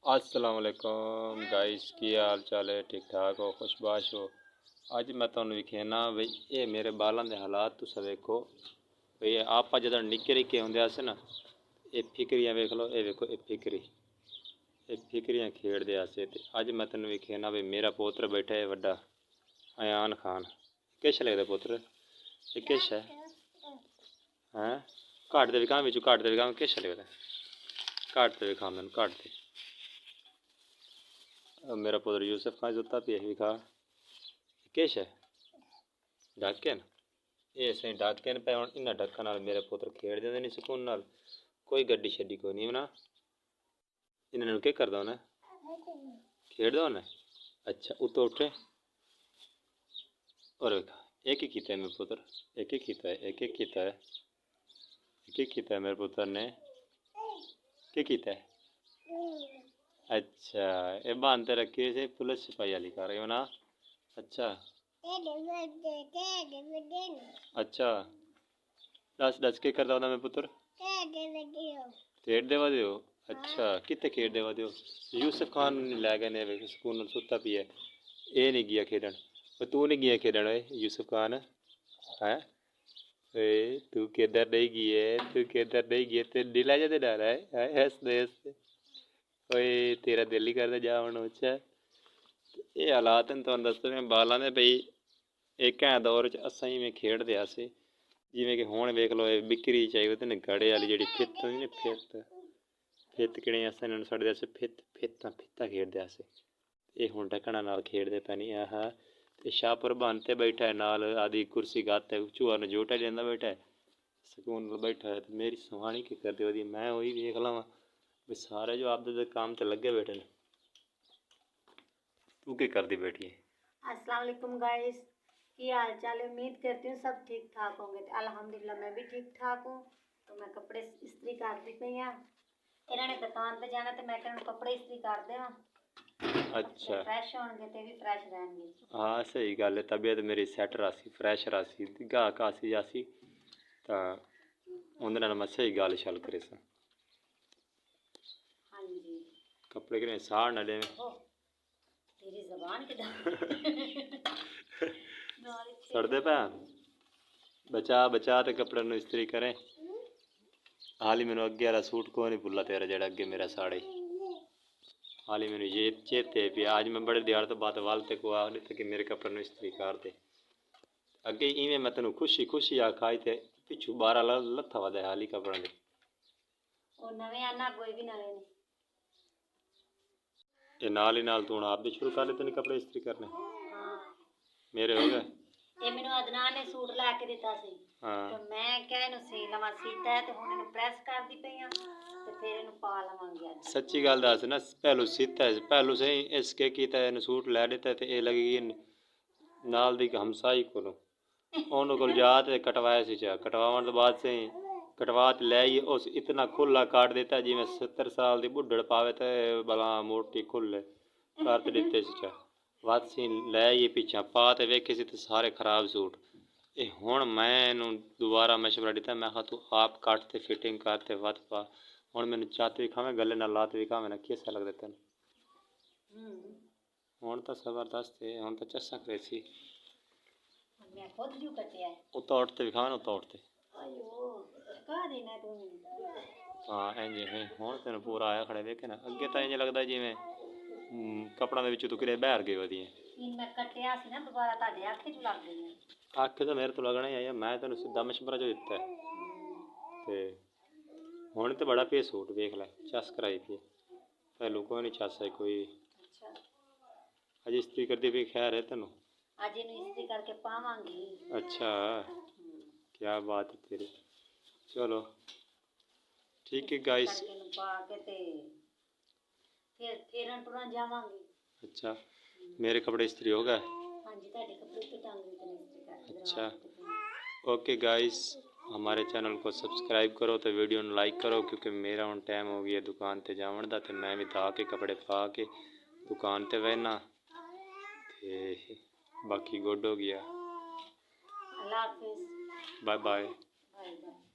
अस्सलामुअलैकुम गाइस, की हाल चाल है? ठीक ठाक हो, खुशबाश हो? अज मैं तुहानू विखेना बई ये मेरे बालों के हालात तुस वेखो बई आप जो निक्के निक्के होंगे ना, ये फिकरियाँ वेख लो, ये वेखो ये फिकरी, ये फिकरियाँ खेड़ते आसे। अज मैं तेन विखेना बई मेरा पोत्र बैठा है वड्डा अयान खान। किश लगता पुत्र? ये किश है? हैं घट दे विखाम बिचू, घट दे विखाम, किश लगता? घट दे विखाम, मैनू घट दे। मेरा पुत्र यूसुफ खान जुत्ता भी विखा। किश है डाकन, ये सही डाकन पे। हम इन्हें डक्का नाल मेरे पुत्र खेड़ देंगे नहीं सुकून नाल, कोई गड्डी शड्डी कोई नहीं बना। इन्होंने क्या करदा उन्हें? खेड़दा उन्हें? अच्छा उतो उठे और विखा एक ही किया है मेरे पुत्र, एक ही किया है, एक एक किया है, एक एक किया है मेरे पुत्र ने। क्या किया है? अच्छा ये बांधते रखी से पुलिस सिपाही वाली कर रही हो ना? अच्छा अच्छा दस दस के करदा मेरे पुत्र? खेड़ देवा दियो। अच्छा कितने खेड़ देवा दियो? यूसुफ खान लै गए ने स्कूल सुता पी है, ये नहीं गया खेलन। तू नहीं गया खेलन यूसुफ खान? है तू किधर नहीं गई है? तू किधर नहीं गई? तेरे दिल आ जाते डर है हंसते हंसते। ओए तेरा दिल ही करता जा हूँ अच्छा। ये हालात हैं तुहानू दस रहे बालों के बई एक है दौर च असा ही में खेड़ते आसे, जिमें कि हुण वेख लो ये बिक्री चाहिए ते गड़े वाली जी फित्त होंदी ना, फित्त फित्त किने अस इन्होंने सड़दे अस फित्त फित्ता फित्ता खेड़ते अस। ये हुण ढक्कना नाल खेड़ते पै नहीं। आहा ते शाहपुर बन ते बैठा है नाल आदि कुर्सी गाते चूहा नजोटा लेंदा बैठा है सुकून बैठा है। तो मेरी सुहानी की करते वधी मैं वही वेख लवां भी सारे जो आपदे काम ते लगे बैठे ने। तू क्या करती बैठी है? अस्सलाम वालेकुम गाइस, की हाल चाल है? उम्मीद करती हूँ सब ठीक ठाक होंगे। तो अल्हम्दुलिल्लाह मैं भी ठीक ठाक हूँ। तो मैं कपड़े इस्त्री करती पई हाँ। इन्होंने दुकान पर जाना तो मैं कहना कपड़े इस्त्री कर देवां। अच्छा फ्रैश होणगे ते भी फ्रैश रहणगे। हाँ सही गल है, तबीयत मेरी सैट रासी फ्रैश रासी गाह घासी जासी तो उंदे नाल मैं सही गल शल करे सा। हाँ जी कपड़े कने साड़ ना देवे। तेरी जबान सड़दे पे बचा बचा ते कपड़े नू इस्त्री करें। हाली मैनू अगे वाला सूट को नहीं भुला तेरा जेड़ा अगे मेरा साड़े। हाली मैनू ये चेते पिया आज मैं बड़े दिहाड़ तो बाद वाल ते को आ नहीं कि मेरे कपड़े नू इस्त्री कर दे। अगे इवें मैं तेनू खुशी खुशी आखाई ते पिछू 12 लत्था वधे हाली कपड़े दे। और नवे आना कोई भी नवे नहीं। ये नाल ही नाल तू हुण आप भी शुरू कर देते कपड़े इस्त्री करने? हाँ मेरे हो गए। ये मैनू अदनान ने सूट ला के दिता सी। हाँ तो मैं क्या इनू सी लवां, सीता है तो हुण इनू प्रेस करदी पई हां ते फिर इनू पा लवांगी अज। सच्ची गल दस ना, पहलू सीता है पहलू सही इसके किया इन सूट लै दिता तो ये लगी नाल दी हमसाई को उन्होंने को जा तो कटवाया सी चा कटवाने तो बाद से कटवा लै उस इतना खुला काट देता जिमें 70 साल की बुढ़ड़ पावे तो बला मोटी खुले कर दिते सी चा। बस लै पिछा पा तो वेखे सी तो सारे खराब सूट। ये हुण मैं इनू दोबारा मशवरा दिता, मैं कहा तू आप कट ते फिटिंग कर ते वध पा। हुण मैनू चत विखावे गले नाल लात विखावे ना किसा लगदा तेन? हुण तो जबरदस्त है, हुण तो चस्सा करेसी। मैं खुद क्यों कटिया है? उतो उठते विखावे ना उतो उठते। आयो कह देना तू। हाँ इंज है हुण तेन पूरा आया खड़े वेखे ना। अगे तो इंज लगदा जिवें कपड़ा दे विचों तू किते बाहर गए वधी। मैं कटिया सी ना दोबारा ताडे आखे च लग गई है। आखे तो मेरे तो लगना ही है, मैं तेन सीधा मशवरा जो दिता है। ते हुण तो बड़ा पे सूट वेख लै चस कराई पी पहलू कोई नहीं चस है कोई। अच्छा अज इस्त्री करदी भी खैर है तेनू? आज इनू इस्त्री करके पावांगी। अच्छा क्या बात है तेरी। चलो ठीक है गाइस। पा के ते फिर फेरन टुरन जावांगी। अच्छा मेरे कपड़े इस्त्री हो गए? हाँ जी ताडे कपड़े तो टांग दी इस्त्री करके। अच्छा ओके गाइस, हमारे चैनल को सब्सक्राइब करो तो वीडियो में लाइक करो क्योंकि मेरा हुण टाइम हो गया दुकान ते जावन दा। ते मैं भी धा के कपड़े पा के दुकान ते बहना ते बाकी गुड हो गया। अल्लाह हाफिज़। Bye bye. Bye bye.